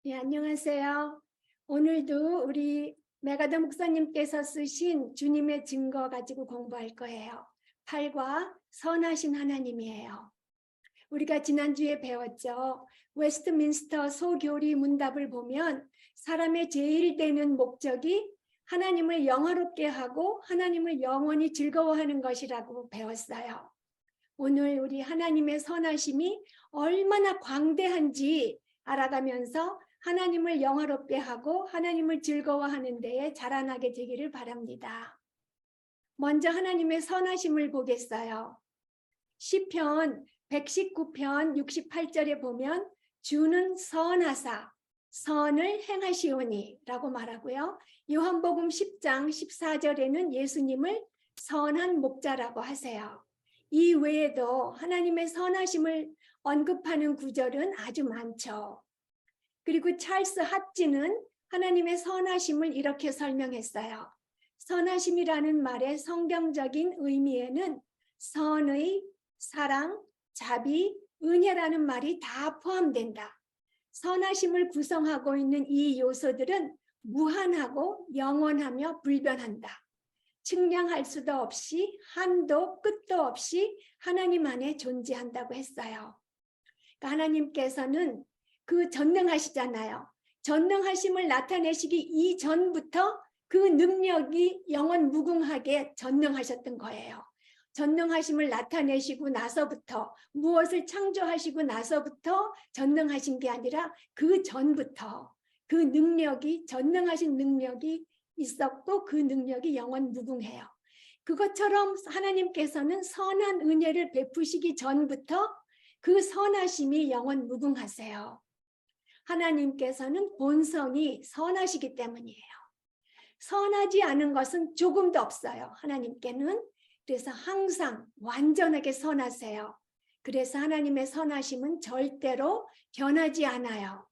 네, 안녕하세요. 오늘도 우리 메가더 목사님께서 쓰신 주님의 증거 가지고 공부할 거예요. 8과 선하신 하나님이에요. 우리가 지난주에 배웠죠. 웨스트민스터 소교리 문답을 보면 사람의 제일 되는 목적이 하나님을 영화롭게 하고 하나님을 영원히 즐거워하는 것이라고 배웠어요. 오늘 우리 하나님의 선하심이 얼마나 광대한지 알아가면서 하나님을 영화롭게 하고 하나님을 즐거워하는 데에 자라나게 되기를 바랍니다. 먼저 하나님의 선하심을 보겠어요. 시편 119편 68절에 보면 주는 선하사 선을 행하시오니 라고 말하고요. 요한복음 10장 14절에는 예수님을 선한 목자라고 하세요. 이 외에도 하나님의 선하심을 언급하는 구절은 아주 많죠. 그리고 찰스 핫지는 하나님의 선하심을 이렇게 설명했어요. 선하심이라는 말의 성경적인 의미에는 선의, 사랑, 자비, 은혜라는 말이 다 포함된다. 선하심을 구성하고 있는 이 요소들은 무한하고 영원하며 불변한다. 측량할 수도 없이 한도 끝도 없이 하나님 안에 존재한다고 했어요. 그러니까 하나님께서는 그 전능하시잖아요. 전능하심을 나타내시기 이전부터 그 능력이 영원 무궁하게 전능하셨던 거예요. 전능하심을 나타내시고 나서부터 무엇을 창조하시고 나서부터 전능하신 게 아니라 그 전부터 그 능력이 전능하신 능력이 있었고 그 능력이 영원 무궁해요. 그것처럼 하나님께서는 선한 은혜를 베푸시기 전부터 그 선하심이 영원 무궁하세요. 하나님께서는 본성이 선하시기 때문이에요. 선하지 않은 것은 조금도 없어요. 하나님께는. 그래서 항상 완전하게 선하세요. 그래서 하나님의 선하심은 절대로 변하지 않아요.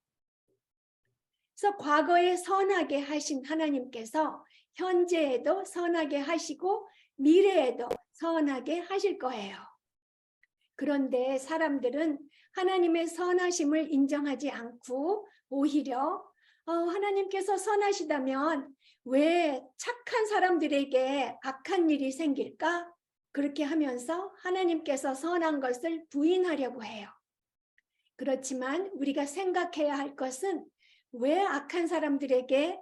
그래서 과거에 선하게 하신 하나님께서 현재에도 선하게 하시고 미래에도 선하게 하실 거예요. 그런데 사람들은 하나님의 선하심을 인정하지 않고 오히려 하나님께서 선하시다면 왜 착한 사람들에게 악한 일이 생길까? 그렇게 하면서 하나님께서 선한 것을 부인하려고 해요. 그렇지만 우리가 생각해야 할 것은 왜 악한 사람들에게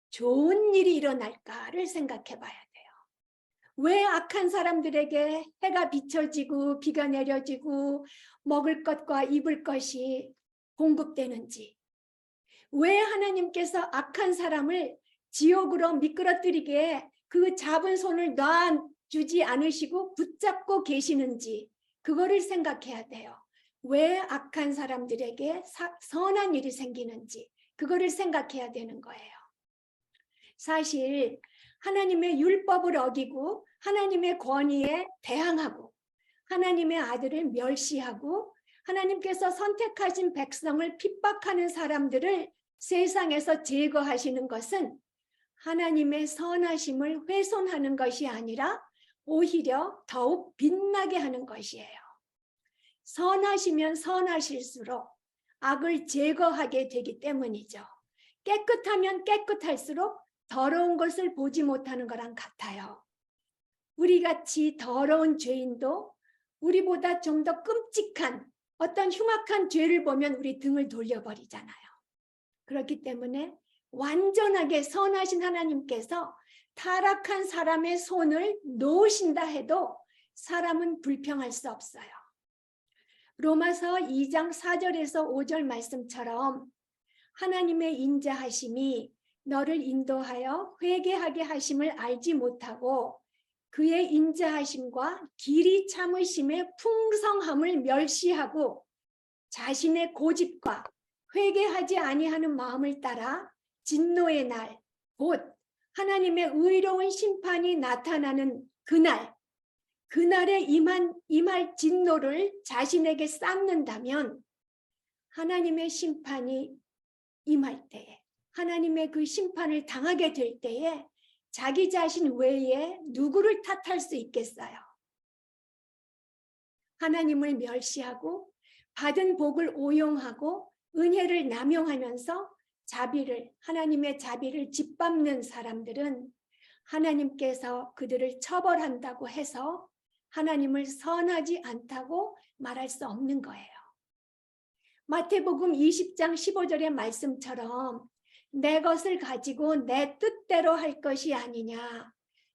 좋은 일이 일어날까를 생각해 봐야 돼요. 왜 악한 사람들에게 해가 비춰지고 비가 내려지고 먹을 것과 입을 것이 공급되는지, 왜 하나님께서 악한 사람을 지옥으로 미끄러뜨리게 그 잡은 손을 놔주지 않으시고 붙잡고 계시는지 그거를 생각해야 돼요. 왜 악한 사람들에게 선한 일이 생기는지 그거를 생각해야 되는 거예요. 사실 하나님의 율법을 어기고 하나님의 권위에 대항하고 하나님의 아들을 멸시하고 하나님께서 선택하신 백성을 핍박하는 사람들을 세상에서 제거하시는 것은 하나님의 선하심을 훼손하는 것이 아니라 오히려 더욱 빛나게 하는 것이에요. 선하시면 선하실수록 악을 제거하게 되기 때문이죠. 깨끗하면 깨끗할수록 더러운 것을 보지 못하는 거랑 같아요. 우리같이 더러운 죄인도 우리보다 좀 더 끔찍한 어떤 흉악한 죄를 보면 우리 등을 돌려버리잖아요. 그렇기 때문에 완전하게 선하신 하나님께서 타락한 사람의 손을 놓으신다 해도 사람은 불평할 수 없어요. 로마서 2장 4절에서 5절 말씀처럼 하나님의 인자하심이 너를 인도하여 회개하게 하심을 알지 못하고 그의 인자하심과 길이 참으심의 풍성함을 멸시하고 자신의 고집과 회개하지 아니하는 마음을 따라 진노의 날, 곧 하나님의 의로운 심판이 나타나는 그날에 임할 진노를 자신에게 쌓는다면 하나님의 심판이 임할 때에 하나님의 그 심판을 당하게 될 때에 자기 자신 외에 누구를 탓할 수 있겠어요? 하나님을 멸시하고 받은 복을 오용하고 은혜를 남용하면서 하나님의 자비를 짓밟는 사람들은 하나님께서 그들을 처벌한다고 해서 하나님을 선하지 않다고 말할 수 없는 거예요. 마태복음 20장 15절의 말씀처럼 내 것을 가지고 내 뜻대로 할 것이 아니냐,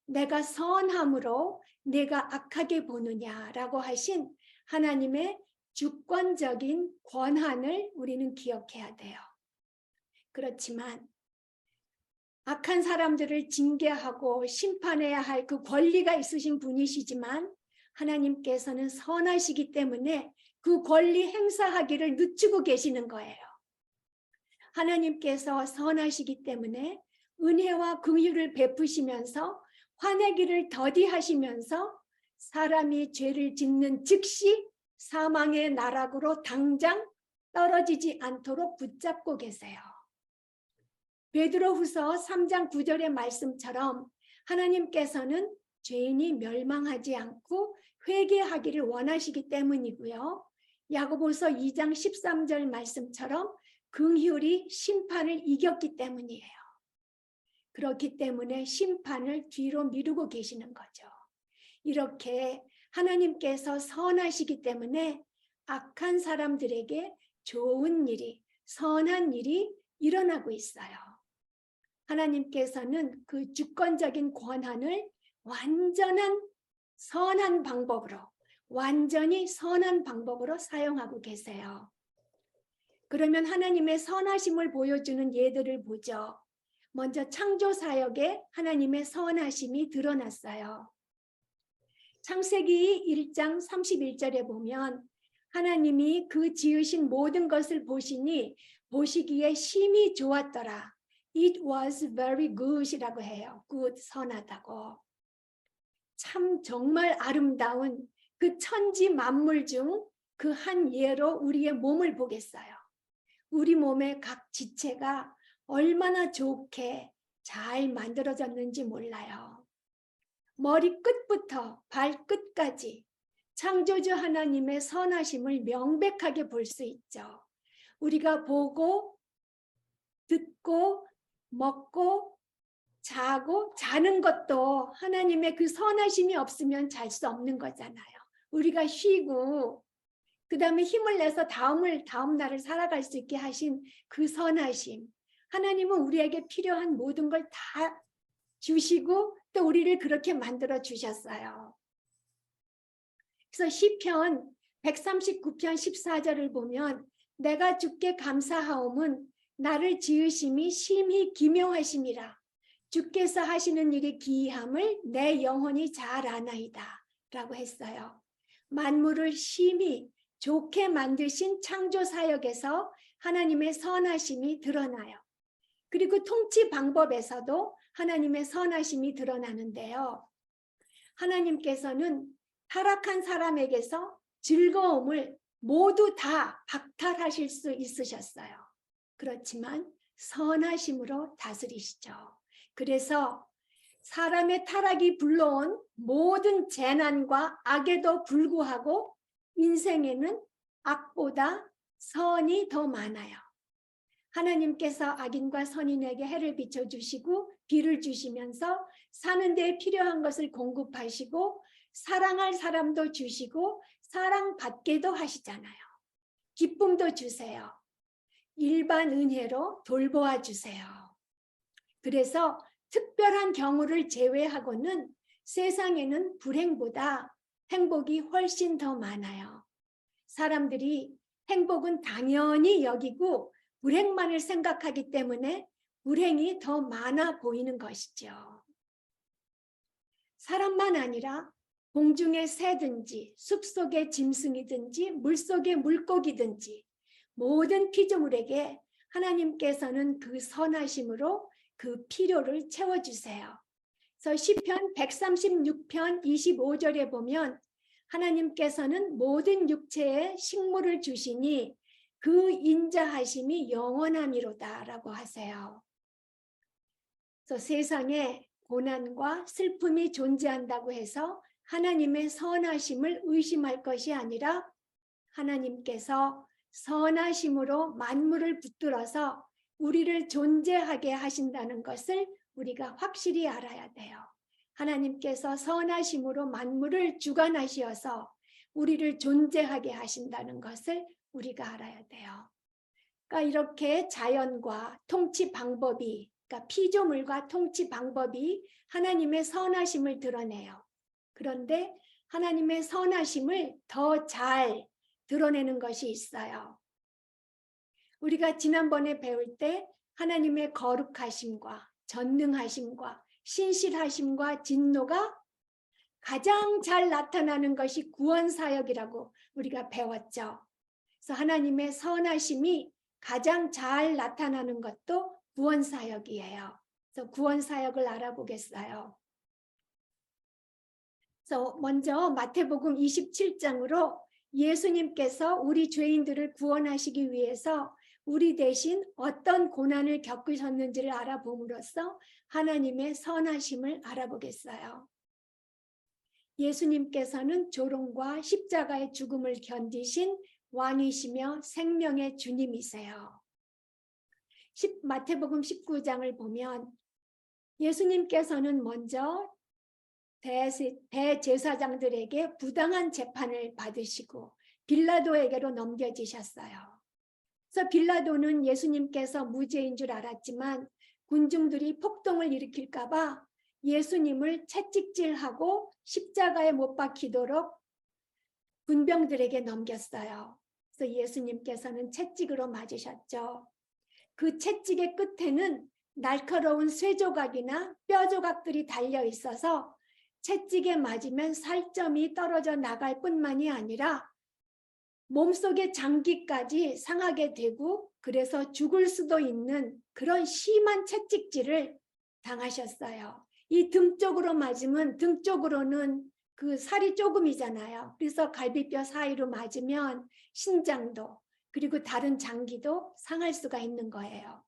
내가 선함으로 내가 악하게 보느냐라고 하신 하나님의 주권적인 권한을 우리는 기억해야 돼요. 그렇지만 악한 사람들을 징계하고 심판해야 할 그 권리가 있으신 분이시지만 하나님께서는 선하시기 때문에 그 권리 행사하기를 늦추고 계시는 거예요. 하나님께서 선하시기 때문에 은혜와 긍휼을 베푸시면서 화내기를 더디하시면서 사람이 죄를 짓는 즉시 사망의 나락으로 당장 떨어지지 않도록 붙잡고 계세요. 베드로후서 3장 9절의 말씀처럼 하나님께서는 죄인이 멸망하지 않고 회개하기를 원하시기 때문이고요. 야고보서 2장 13절 말씀처럼 긍휼이 심판을 이겼기 때문이에요. 그렇기 때문에 심판을 뒤로 미루고 계시는 거죠. 이렇게 하나님께서 선하시기 때문에 악한 사람들에게 좋은 일이, 선한 일이 일어나고 있어요. 하나님께서는 그 주권적인 권한을 완전히 선한 방법으로 사용하고 계세요. 그러면 하나님의 선하심을 보여주는 예들을 보죠. 먼저 창조 사역에 하나님의 선하심이 드러났어요. 창세기 1장 31절에 보면 하나님이 그 지으신 모든 것을 보시니 보시기에 심히 좋았더라. It was very good이라고 해요. good, 선하다고. 참 정말 아름다운 그 천지 만물 중 그 한 예로 우리의 몸을 보겠어요. 우리 몸의 각 지체가 얼마나 좋게 잘 만들어졌는지 몰라요. 머리 끝부터 발끝까지 창조주 하나님의 선하심을 명백하게 볼 수 있죠. 우리가 보고 듣고 먹고 자고 자는 것도 하나님의 그 선하심이 없으면 잘 수 없는 거잖아요. 우리가 쉬고 그 다음에 힘을 내서 다음 날을 살아갈 수 있게 하신 그 선하심, 하나님은 우리에게 필요한 모든 걸 다 주시고 또 우리를 그렇게 만들어 주셨어요. 그래서 시편 139편 14절을 보면 내가 주께 감사하옴은 나를 지으심이 심히 기묘하심이라. 주께서 하시는 일이 기이함을 내 영혼이 잘 아나이다 라고 했어요. 만물을 심히 좋게 만드신 창조 사역에서 하나님의 선하심이 드러나요. 그리고 통치 방법에서도 하나님의 선하심이 드러나는데요. 하나님께서는 타락한 사람에게서 즐거움을 모두 다 박탈하실 수 있으셨어요. 그렇지만 선하심으로 다스리시죠. 그래서 사람의 타락이 불러온 모든 재난과 악에도 불구하고 인생에는 악보다 선이 더 많아요. 하나님께서 악인과 선인에게 해를 비춰주시고 비를 주시면서 사는 데 필요한 것을 공급하시고 사랑할 사람도 주시고 사랑받게도 하시잖아요. 기쁨도 주세요. 일반 은혜로 돌보아 주세요. 그래서 특별한 경우를 제외하고는 세상에는 불행보다 행복이 훨씬 더 많아요. 사람들이 행복은 당연히 여기고 불행만을 생각하기 때문에 불행이 더 많아 보이는 것이죠. 사람만 아니라 공중의 새든지 숲속의 짐승이든지 물속의 물고기든지 모든 피조물에게 하나님께서는 그 선하심으로 그 필요를 채워주세요. 그래서 시편 136편 25절에 보면 하나님께서는 모든 육체에 식물을 주시니 그 인자하심이 영원함이로다 라고 하세요. 그래서 세상에 고난과 슬픔이 존재한다고 해서 하나님의 선하심을 의심할 것이 아니라 하나님께서 선하심으로 만물을 붙들어서 우리를 존재하게 하신다는 것을 우리가 확실히 알아야 돼요. 하나님께서 선하심으로 만물을 주관하시어서 우리를 존재하게 하신다는 것을 우리가 알아야 돼요. 그러니까 이렇게 자연과 통치 방법이, 그러니까 피조물과 통치 방법이 하나님의 선하심을 드러내요. 그런데 하나님의 선하심을 더 잘 드러내는 것이 있어요. 우리가 지난번에 배울 때 하나님의 거룩하심과 전능하심과 신실하심과 진노가 가장 잘 나타나는 것이 구원사역이라고 우리가 배웠죠. 그래서 하나님의 선하심이 가장 잘 나타나는 것도 구원사역이에요. 그래서 구원사역을 알아보겠어요. 그래서 먼저 마태복음 27장으로 예수님께서 우리 죄인들을 구원하시기 위해서 우리 대신 어떤 고난을 겪으셨는지를 알아봄으로써 하나님의 선하심을 알아보겠어요. 예수님께서는 조롱과 십자가의 죽음을 견디신 왕이시며 생명의 주님이세요. 마태복음 19장을 보면 예수님께서는 먼저 대제사장들에게 부당한 재판을 받으시고 빌라도에게로 넘겨지셨어요. 그래서 빌라도는 예수님께서 무죄인 줄 알았지만 군중들이 폭동을 일으킬까 봐 예수님을 채찍질하고 십자가에 못 박히도록 군병들에게 넘겼어요. 그래서 예수님께서는 채찍으로 맞으셨죠. 그 채찍의 끝에는 날카로운 쇠조각이나 뼈조각들이 달려 있어서 채찍에 맞으면 살점이 떨어져 나갈 뿐만이 아니라 몸속의 장기까지 상하게 되고 그래서 죽을 수도 있는 그런 심한 채찍질을 당하셨어요. 이 등 쪽으로 맞으면 등 쪽으로는 그 살이 조금이잖아요. 그래서 갈비뼈 사이로 맞으면 신장도 그리고 다른 장기도 상할 수가 있는 거예요.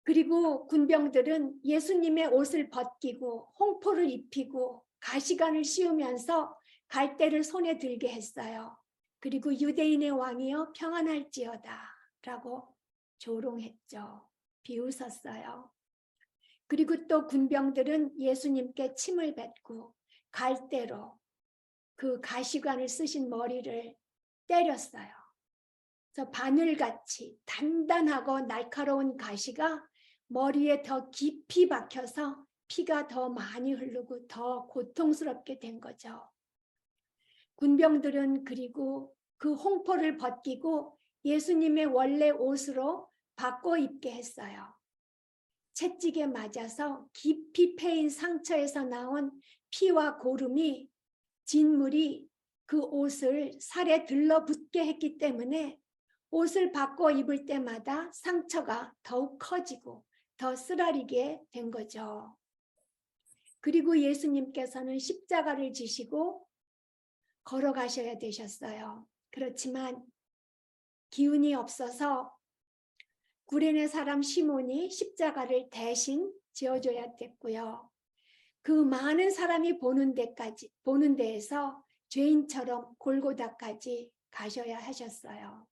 그리고 군병들은 예수님의 옷을 벗기고 홍포를 입히고 가시관을 씌우면서 갈대를 손에 들게 했어요. 그리고 유대인의 왕이여 평안할지어다 라고 조롱했죠. 비웃었어요. 그리고 또 군병들은 예수님께 침을 뱉고 갈대로 그 가시관을 쓰신 머리를 때렸어요. 그래서 바늘같이 단단하고 날카로운 가시가 머리에 더 깊이 박혀서 피가 더 많이 흐르고 더 고통스럽게 된 거죠. 군병들은 그리고 그 홍포를 벗기고 예수님의 원래 옷으로 바꿔 입게 했어요. 채찍에 맞아서 깊이 패인 상처에서 나온 피와 고름이 진물이 그 옷을 살에 들러붙게 했기 때문에 옷을 바꿔 입을 때마다 상처가 더욱 커지고 더 쓰라리게 된 거죠. 그리고 예수님께서는 십자가를 지시고 걸어가셔야 되셨어요. 그렇지만 기운이 없어서 구레네 사람 시몬이 십자가를 대신 지어줘야 됐고요. 그 많은 사람이 보는 데에서 죄인처럼 골고다까지 가셔야 하셨어요.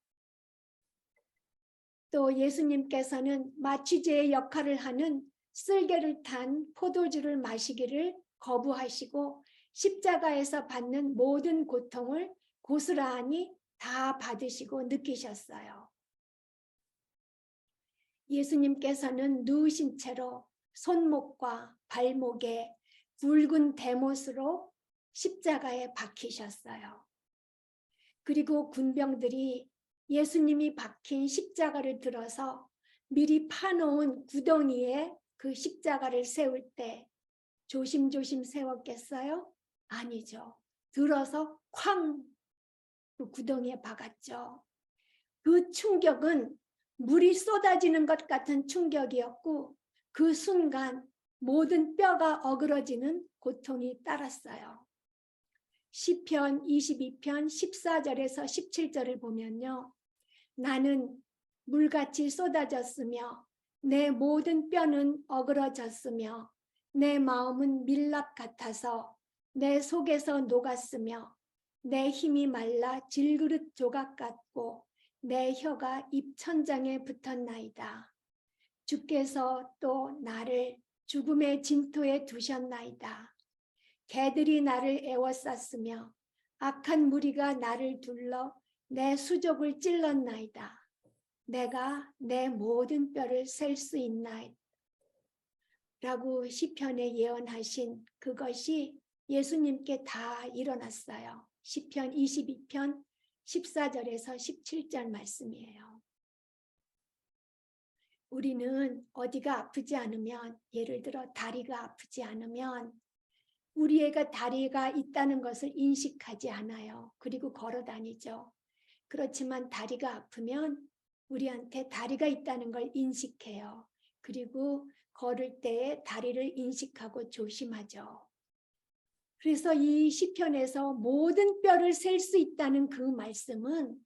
또 예수님께서는 마취제의 역할을 하는 쓸개를 탄 포도주를 마시기를 거부하시고 십자가에서 받는 모든 고통을 고스란히 다 받으시고 느끼셨어요. 예수님께서는 누우신 채로 손목과 발목에 굵은 대못으로 십자가에 박히셨어요. 그리고 군병들이 예수님이 박힌 십자가를 들어서 미리 파놓은 구덩이에 그 십자가를 세울 때 조심조심 세웠겠어요? 아니죠. 들어서 쾅! 그 구덩이에 박았죠. 그 충격은 물이 쏟아지는 것 같은 충격이었고 그 순간 모든 뼈가 어그러지는 고통이 따랐어요. 시편 22편 14절에서 17절을 보면요. 나는 물같이 쏟아졌으며 내 모든 뼈는 어그러졌으며 내 마음은 밀랍 같아서 내 속에서 녹았으며 내 힘이 말라 질그릇 조각 같고 내 혀가 입천장에 붙었나이다. 주께서 또 나를 죽음의 진토에 두셨나이다. 개들이 나를 애워쌌으며 악한 무리가 나를 둘러 내 수족을 찔렀나이다. 내가 내 모든 뼈를 셀 수 있나이다. 라고 시편에 예언하신 그것이 예수님께 다 일어났어요. 시편 22편 14절에서 17절 말씀이에요. 우리는 어디가 아프지 않으면, 예를 들어 다리가 아프지 않으면 우리 애가 다리가 있다는 것을 인식하지 않아요. 그리고 걸어 다니죠. 그렇지만 다리가 아프면 우리한테 다리가 있다는 걸 인식해요. 그리고 걸을 때에 다리를 인식하고 조심하죠. 그래서 이 시편에서 모든 뼈를 셀 수 있다는 그 말씀은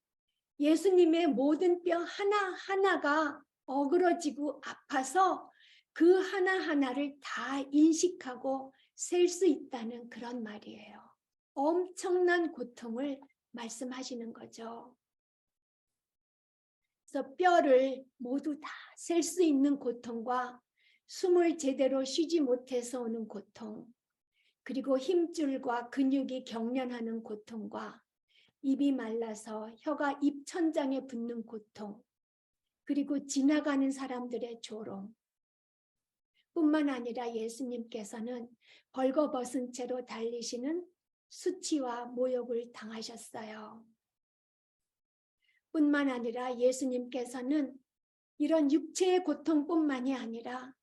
예수님의 모든 뼈 하나하나가 어그러지고 아파서 그 하나하나를 다 인식하고 셀 수 있다는 그런 말이에요. 엄청난 고통을 말씀하시는 거죠. 그래서 뼈를 모두 다 셀 수 있는 고통과 숨을 제대로 쉬지 못해서 오는 고통, 그리고 힘줄과 근육이 경련하는 고통과 입이 말라서 혀가 입천장에 붙는 고통, 그리고 지나가는 사람들의 조롱 뿐만 아니라 예수님께서는 벌거벗은 채로 달리시는 수치와 모욕을 당하셨어요. 뿐만 아니라 예수님께서는 이런 육체의 고통뿐만이 아니라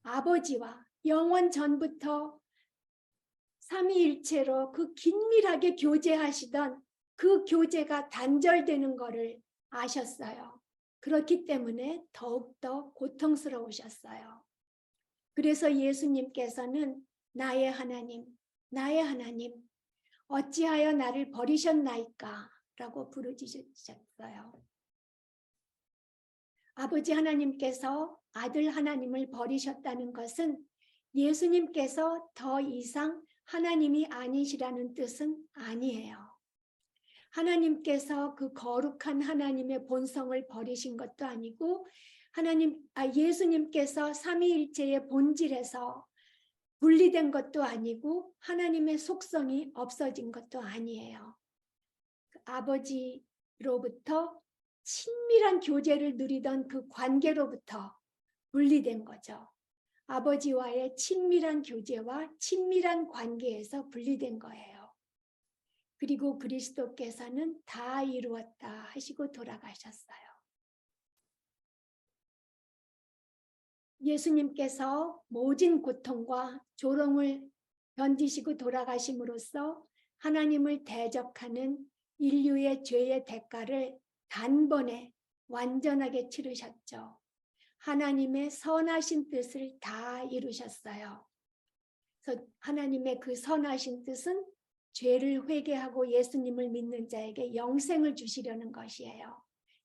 아버지와 영원 전부터 삼위일체로 그 긴밀하게 교제하시던 그 교제가 단절되는 것을 아셨어요. 그렇기 때문에 더욱더 고통스러우셨어요. 그래서 예수님께서는 나의 하나님, 나의 하나님, 어찌하여 나를 버리셨나이까? 라고 부르짖으셨어요. 아버지 하나님께서 아들 하나님을 버리셨다는 것은 예수님께서 더 이상 하나님이 아니시라는 뜻은 아니에요. 하나님께서 그 거룩한 하나님의 본성을 버리신 것도 아니고 예수님께서 삼위일체의 본질에서 분리된 것도 아니고 하나님의 속성이 없어진 것도 아니에요. 아버지로부터 친밀한 교제를 누리던 그 관계로부터 분리된 거죠. 아버지와의 친밀한 교제와 친밀한 관계에서 분리된 거예요. 그리고 그리스도께서는 다 이루었다 하시고 돌아가셨어요. 예수님께서 모진 고통과 조롱을 견디시고 돌아가심으로써 하나님을 대적하는 인류의 죄의 대가를 단번에 완전하게 치르셨죠. 하나님의 선하신 뜻을 다 이루셨어요. 그래서 하나님의 그 선하신 뜻은 죄를 회개하고 예수님을 믿는 자에게 영생을 주시려는 것이에요.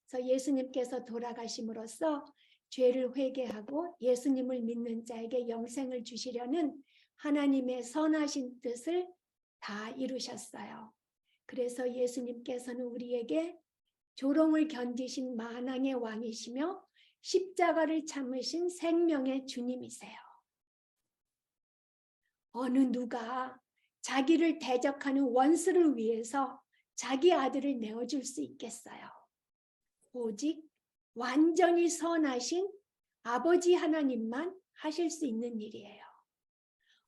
그래서 예수님께서 돌아가심으로써 죄를 회개하고 예수님을 믿는 자에게 영생을 주시려는 하나님의 선하신 뜻을 다 이루셨어요. 그래서 예수님께서는 우리에게 조롱을 견디신 만왕의 왕이시며 십자가를 참으신 생명의 주님이세요. 어느 누가 자기를 대적하는 원수를 위해서 자기 아들을 내어줄 수 있겠어요? 오직 완전히 선하신 아버지 하나님만 하실 수 있는 일이에요.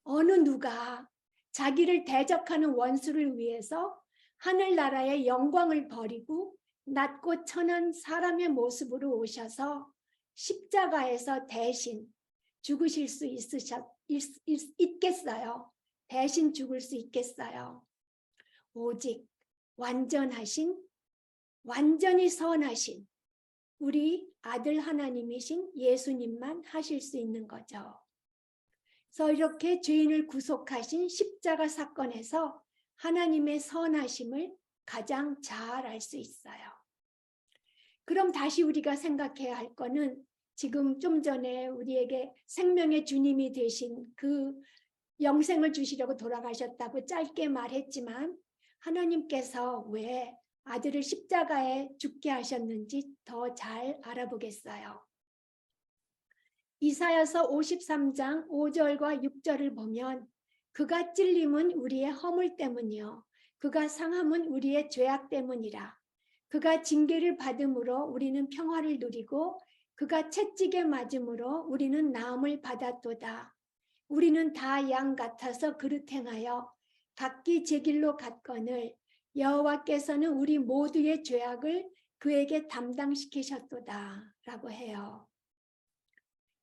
어느 누가 자기를 대적하는 원수를 위해서 하늘나라의 영광을 버리고 낮고 천한 사람의 모습으로 오셔서 십자가에서 대신 죽으실 수 있겠어요? 대신 죽을 수 있겠어요? 오직 완전하신, 완전히 선하신 우리 아들 하나님이신 예수님만 하실 수 있는 거죠. 그래서 이렇게 죄인을 구속하신 십자가 사건에서 하나님의 선하심을 가장 잘 알 수 있어요. 그럼 다시 우리가 생각해야 할 거는 지금 좀 전에 우리에게 생명의 주님이 되신 그 영생을 주시려고 돌아가셨다고 짧게 말했지만 하나님께서 왜 아들을 십자가에 죽게 하셨는지 더 잘 알아보겠어요. 이사야서 53장 5절과 6절을 보면 그가 찔림은 우리의 허물 때문이요 그가 상함은 우리의 죄악 때문이라. 그가 징계를 받음으로 우리는 평화를 누리고 그가 채찍에 맞음으로 우리는 나음을 받았도다. 우리는 다 양 같아서 그릇 행하여 각기 제 길로 갔거늘 여호와께서는 우리 모두의 죄악을 그에게 담당시키셨도다 라고 해요.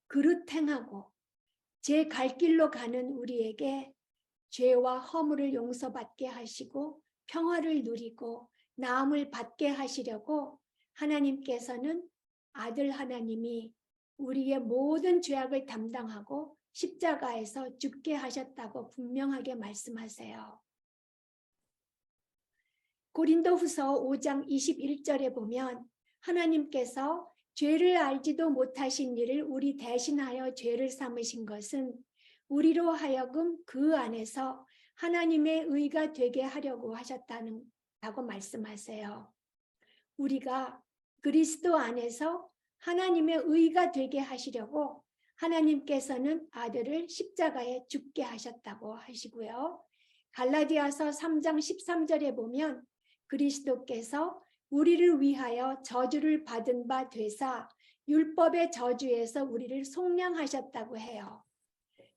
그릇 행하고 제 갈 길로 가는 우리에게 죄와 허물을 용서받게 하시고 평화를 누리고 나음을 받게 하시려고 하나님께서는 아들 하나님이 우리의 모든 죄악을 담당하고 십자가에서 죽게 하셨다고 분명하게 말씀하세요. 고린도후서 5장 21절에 보면 하나님께서 죄를 알지도 못하신 이를 우리 대신하여 죄를 삼으신 것은 우리로 하여금 그 안에서 하나님의 의가 되게 하려고 하셨다고 말씀하세요. 우리가 그리스도 안에서 하나님의 의가 되게 하시려고 하나님께서는 아들을 십자가에 죽게 하셨다고 하시고요. 갈라디아서 3장 13절에 보면 그리스도께서 우리를 위하여 저주를 받은 바 되사 율법의 저주에서 우리를 속량하셨다고 해요.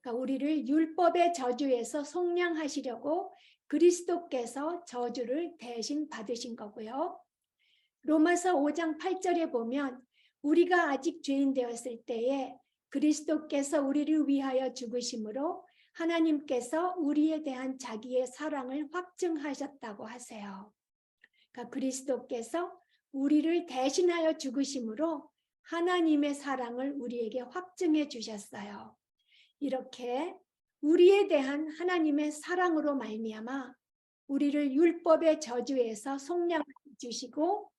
그러니까 우리를 율법의 저주에서 속량하시려고 그리스도께서 저주를 대신 받으신 거고요. 로마서 5장 8절에 보면 우리가 아직 죄인 되었을 때에 그리스도께서 우리를 위하여 죽으심으로 하나님께서 우리에 대한 자기의 사랑을 확증하셨다고 하세요. 그러니까 그리스도께서 우리를 대신하여 죽으심으로 하나님의 사랑을 우리에게 확증해 주셨어요. 이렇게 우리에 대한 하나님의 사랑으로 말미암아 우리를 율법의 저주에서 속량해 주시고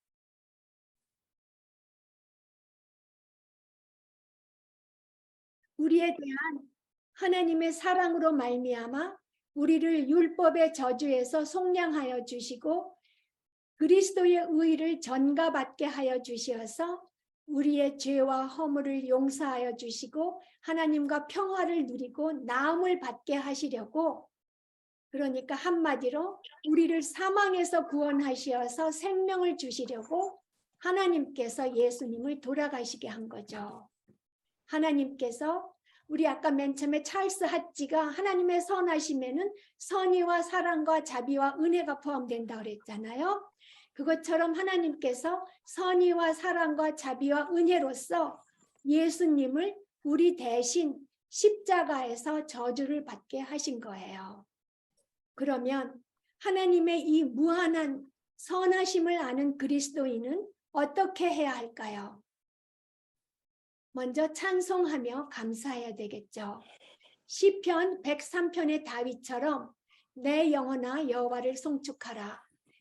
우리에 대한 하나님의 사랑으로 말미암아 우리를 율법의 저주에서 속량하여 주시고 그리스도의 의를 전가받게 하여 주시어서 우리의 죄와 허물을 용서하여 주시고 하나님과 평화를 누리고 나음을 받게 하시려고 그러니까 한마디로 우리를 사망에서 구원하시어서 생명을 주시려고 하나님께서 예수님을 돌아가시게 한 거죠. 하나님께서 우리 아까 맨 처음에 찰스 핫지가 하나님의 선하심에는 선의와 사랑과 자비와 은혜가 포함된다고 그랬잖아요. 그것처럼 하나님께서 선의와 사랑과 자비와 은혜로서 예수님을 우리 대신 십자가에서 저주를 받게 하신 거예요. 그러면 하나님의 이 무한한 선하심을 아는 그리스도인은 어떻게 해야 할까요? 먼저 찬송하며 감사해야 되겠죠. 시편 103편의 다윗처럼 내 영혼아 여호와를 송축하라.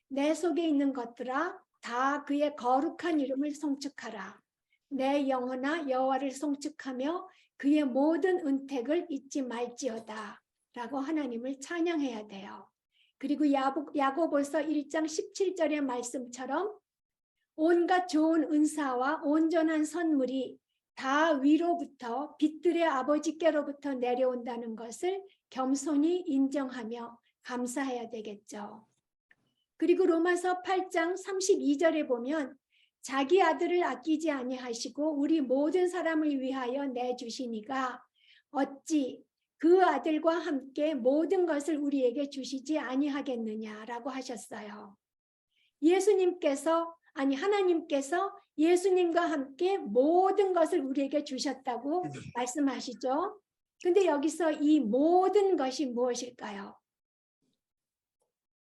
내 속에 있는 것들아 다 그의 거룩한 이름을 송축하라. 내 영혼아 여호와를 송축하며 그의 모든 은택을 잊지 말지어다. 라고 하나님을 찬양해야 돼요. 그리고 야고보서 1장 17절의 말씀처럼 온갖 좋은 은사와 온전한 선물이 다 위로부터 빛들의 아버지께로부터 내려온다는 것을 겸손히 인정하며 감사해야 되겠죠. 그리고 로마서 8장 32절에 보면 자기 아들을 아끼지 아니하시고 우리 모든 사람을 위하여 내주시니가 어찌 그 아들과 함께 모든 것을 우리에게 주시지 아니하겠느냐라고 하셨어요. 하나님께서 예수님과 함께 모든 것을 우리에게 주셨다고 말씀하시죠. 근데 여기서 이 모든 것이 무엇일까요?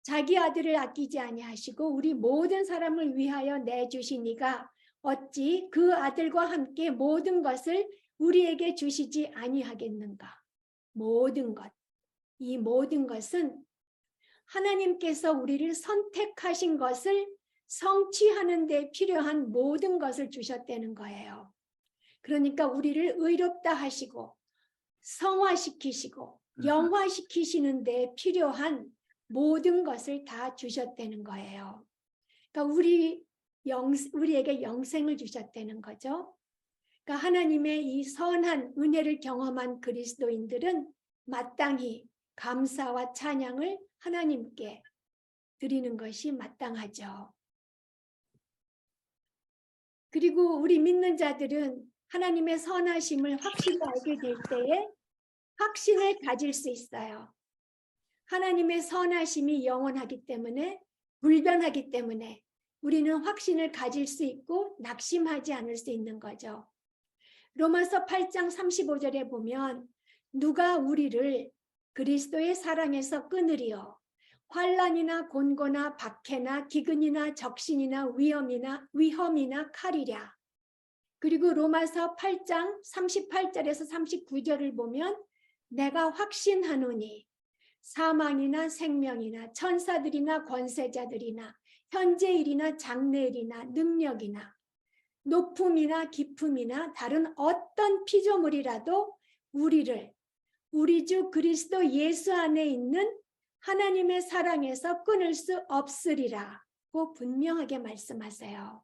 자기 아들을 아끼지 아니하시고 우리 모든 사람을 위하여 내주시니가 어찌 그 아들과 함께 모든 것을 우리에게 주시지 아니하겠는가? 모든 것. 이 모든 것은 하나님께서 우리를 선택하신 것을 성취하는 데 필요한 모든 것을 주셨다는 거예요. 그러니까 우리를 의롭다 하시고 성화시키시고 영화시키시는 데 필요한 모든 것을 다 주셨다는 거예요. 그러니까 우리에게 영생을 주셨다는 거죠. 그러니까 하나님의 이 선한 은혜를 경험한 그리스도인들은 마땅히 감사와 찬양을 하나님께 드리는 것이 마땅하죠. 그리고 우리 믿는 자들은 하나님의 선하심을 확실히 알게 될 때에 확신을 가질 수 있어요. 하나님의 선하심이 영원하기 때문에, 불변하기 때문에 우리는 확신을 가질 수 있고 낙심하지 않을 수 있는 거죠. 로마서 8장 35절에 보면 누가 우리를 그리스도의 사랑에서 끊으리요. 환난이나 곤고나 박해나 기근이나 적신이나 위험이나 칼이랴. 그리고 로마서 8장 38절에서 39절을 보면 내가 확신하노니 사망이나 생명이나 천사들이나 권세자들이나 현재일이나 장래일이나 능력이나 높음이나 깊음이나 다른 어떤 피조물이라도 우리를 우리 주 그리스도 예수 안에 있는 하나님의 사랑에서 끊을 수 없으리라고 분명하게 말씀하세요.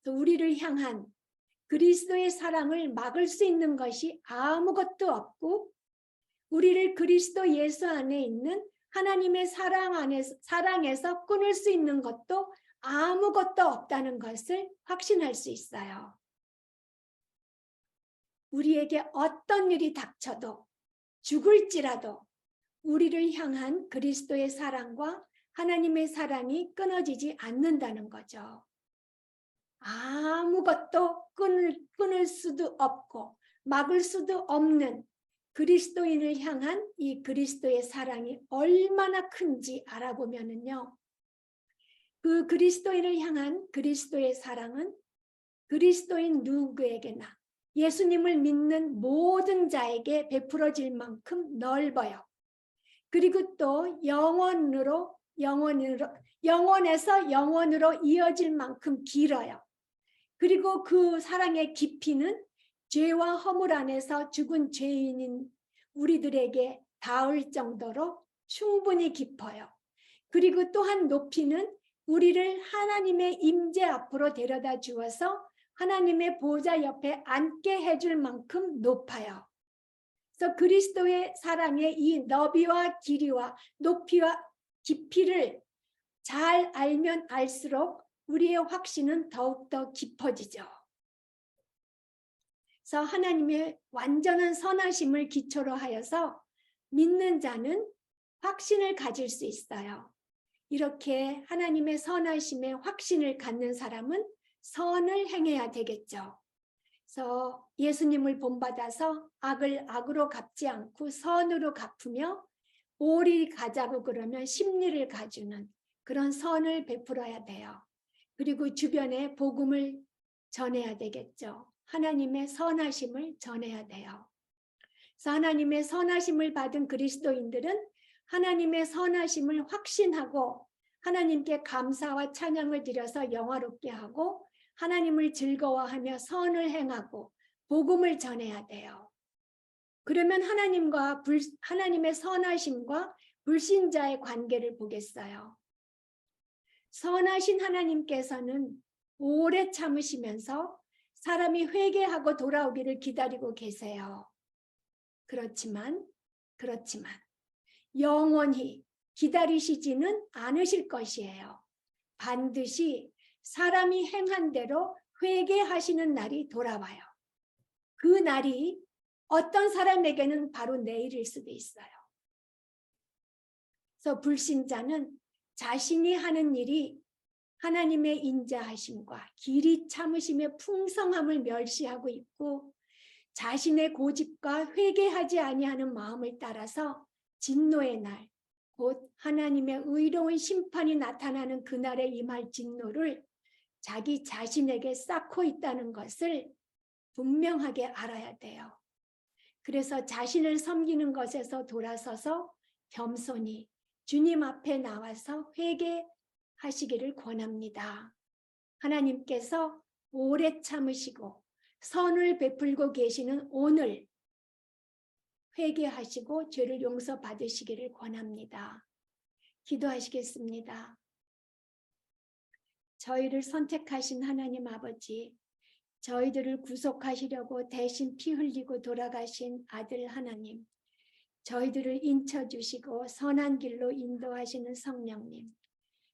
우리를 향한 그리스도의 사랑을 막을 수 있는 것이 아무것도 없고 우리를 그리스도 예수 안에 있는 하나님의 사랑에서 끊을 수 있는 것도 아무것도 없다는 것을 확신할 수 있어요. 우리에게 어떤 일이 닥쳐도 죽을지라도 우리를 향한 그리스도의 사랑과 하나님의 사랑이 끊어지지 않는다는 거죠. 아무것도 끊을 수도 없고 막을 수도 없는 그리스도인을 향한 이 그리스도의 사랑이 얼마나 큰지 알아보면은요. 그 그리스도인을 향한 그리스도의 사랑은 그리스도인 누구에게나 예수님을 믿는 모든 자에게 베풀어질 만큼 넓어요. 그리고 또 영원에서 영원으로 이어질 만큼 길어요. 그리고 그 사랑의 깊이는 죄와 허물 안에서 죽은 죄인인 우리들에게 닿을 정도로 충분히 깊어요. 그리고 또한 높이는 우리를 하나님의 임재 앞으로 데려다 주어서 하나님의 보좌 옆에 앉게 해줄 만큼 높아요. 그래서 그리스도의 사랑의 이 너비와 길이와 높이와 깊이를 잘 알면 알수록 우리의 확신은 더욱더 깊어지죠. 그래서 하나님의 완전한 선하심을 기초로 하여서 믿는 자는 확신을 가질 수 있어요. 이렇게 하나님의 선하심에 확신을 갖는 사람은 선을 행해야 되겠죠. 그래서 예수님을 본받아서 악을 악으로 갚지 않고 선으로 갚으며 오리 가자고 그러면 심리를 가주는 그런 선을 베풀어야 돼요. 그리고 주변에 복음을 전해야 되겠죠. 하나님의 선하심을 전해야 돼요. 그래서 하나님의 선하심을 받은 그리스도인들은 하나님의 선하심을 확신하고 하나님께 감사와 찬양을 드려서 영화롭게 하고 하나님을 즐거워하며 선을 행하고 복음을 전해야 돼요. 그러면 하나님의 선하심과 불신자의 관계를 보겠어요. 선하신 하나님께서는 오래 참으시면서 사람이 회개하고 돌아오기를 기다리고 계세요. 그렇지만 영원히 기다리시지는 않으실 것이에요. 반드시 사람이 행한 대로 회개하시는 날이 돌아와요. 그 날이 어떤 사람에게는 바로 내일일 수도 있어요. 그래서 불신자는 자신이 하는 일이 하나님의 인자하심과 길이 참으심의 풍성함을 멸시하고 있고 자신의 고집과 회개하지 아니하는 마음을 따라서 진노의 날, 곧 하나님의 의로운 심판이 나타나는 그날에 임할 진노를 자기 자신에게 쌓고 있다는 것을 분명하게 알아야 돼요. 그래서 자신을 섬기는 것에서 돌아서서 겸손히 주님 앞에 나와서 회개하시기를 권합니다. 하나님께서 오래 참으시고 선을 베풀고 계시는 오늘 회개하시고 죄를 용서받으시기를 권합니다. 기도하시겠습니다. 저희를 선택하신 하나님 아버지, 저희들을 구속하시려고 대신 피 흘리고 돌아가신 아들 하나님, 저희들을 인쳐주시고 선한 길로 인도하시는 성령님,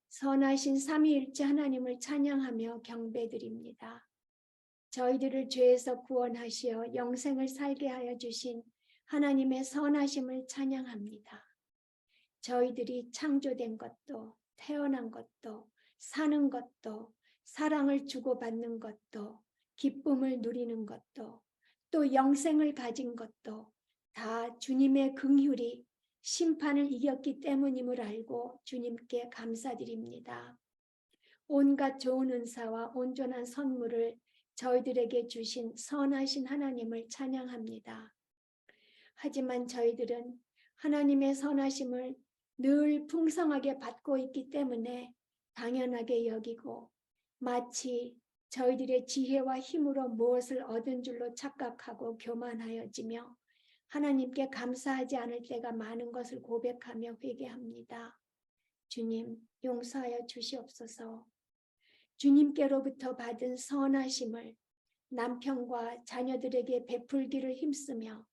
선하신 삼위일체 하나님을 찬양하며 경배드립니다. 저희들을 죄에서 구원하시어 영생을 살게 하여 주신 하나님의 선하심을 찬양합니다. 저희들이 창조된 것도, 태어난 것도, 사는 것도, 사랑을 주고받는 것도, 기쁨을 누리는 것도, 또 영생을 가진 것도 다 주님의 긍휼이 심판을 이겼기 때문임을 알고 주님께 감사드립니다. 온갖 좋은 은사와 온전한 선물을 저희들에게 주신 선하신 하나님을 찬양합니다. 하지만 저희들은 하나님의 선하심을 늘 풍성하게 받고 있기 때문에 당연하게 여기고 마치 저희들의 지혜와 힘으로 무엇을 얻은 줄로 착각하고 교만하여지며 하나님께 감사하지 않을 때가 많은 것을 고백하며 회개합니다. 주님, 용서하여 주시옵소서. 주님께로부터 받은 선하심을 남편과 자녀들에게 베풀기를 힘쓰며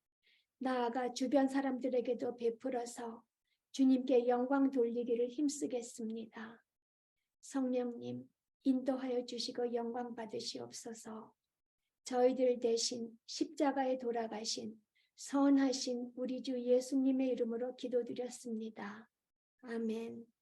나아가 주변 사람들에게도 베풀어서 주님께 영광 돌리기를 힘쓰겠습니다. 성령님, 인도하여 주시고 영광 받으시옵소서. 저희들 대신 십자가에 돌아가신 선하신 우리 주 예수님의 이름으로 기도드렸습니다. 아멘.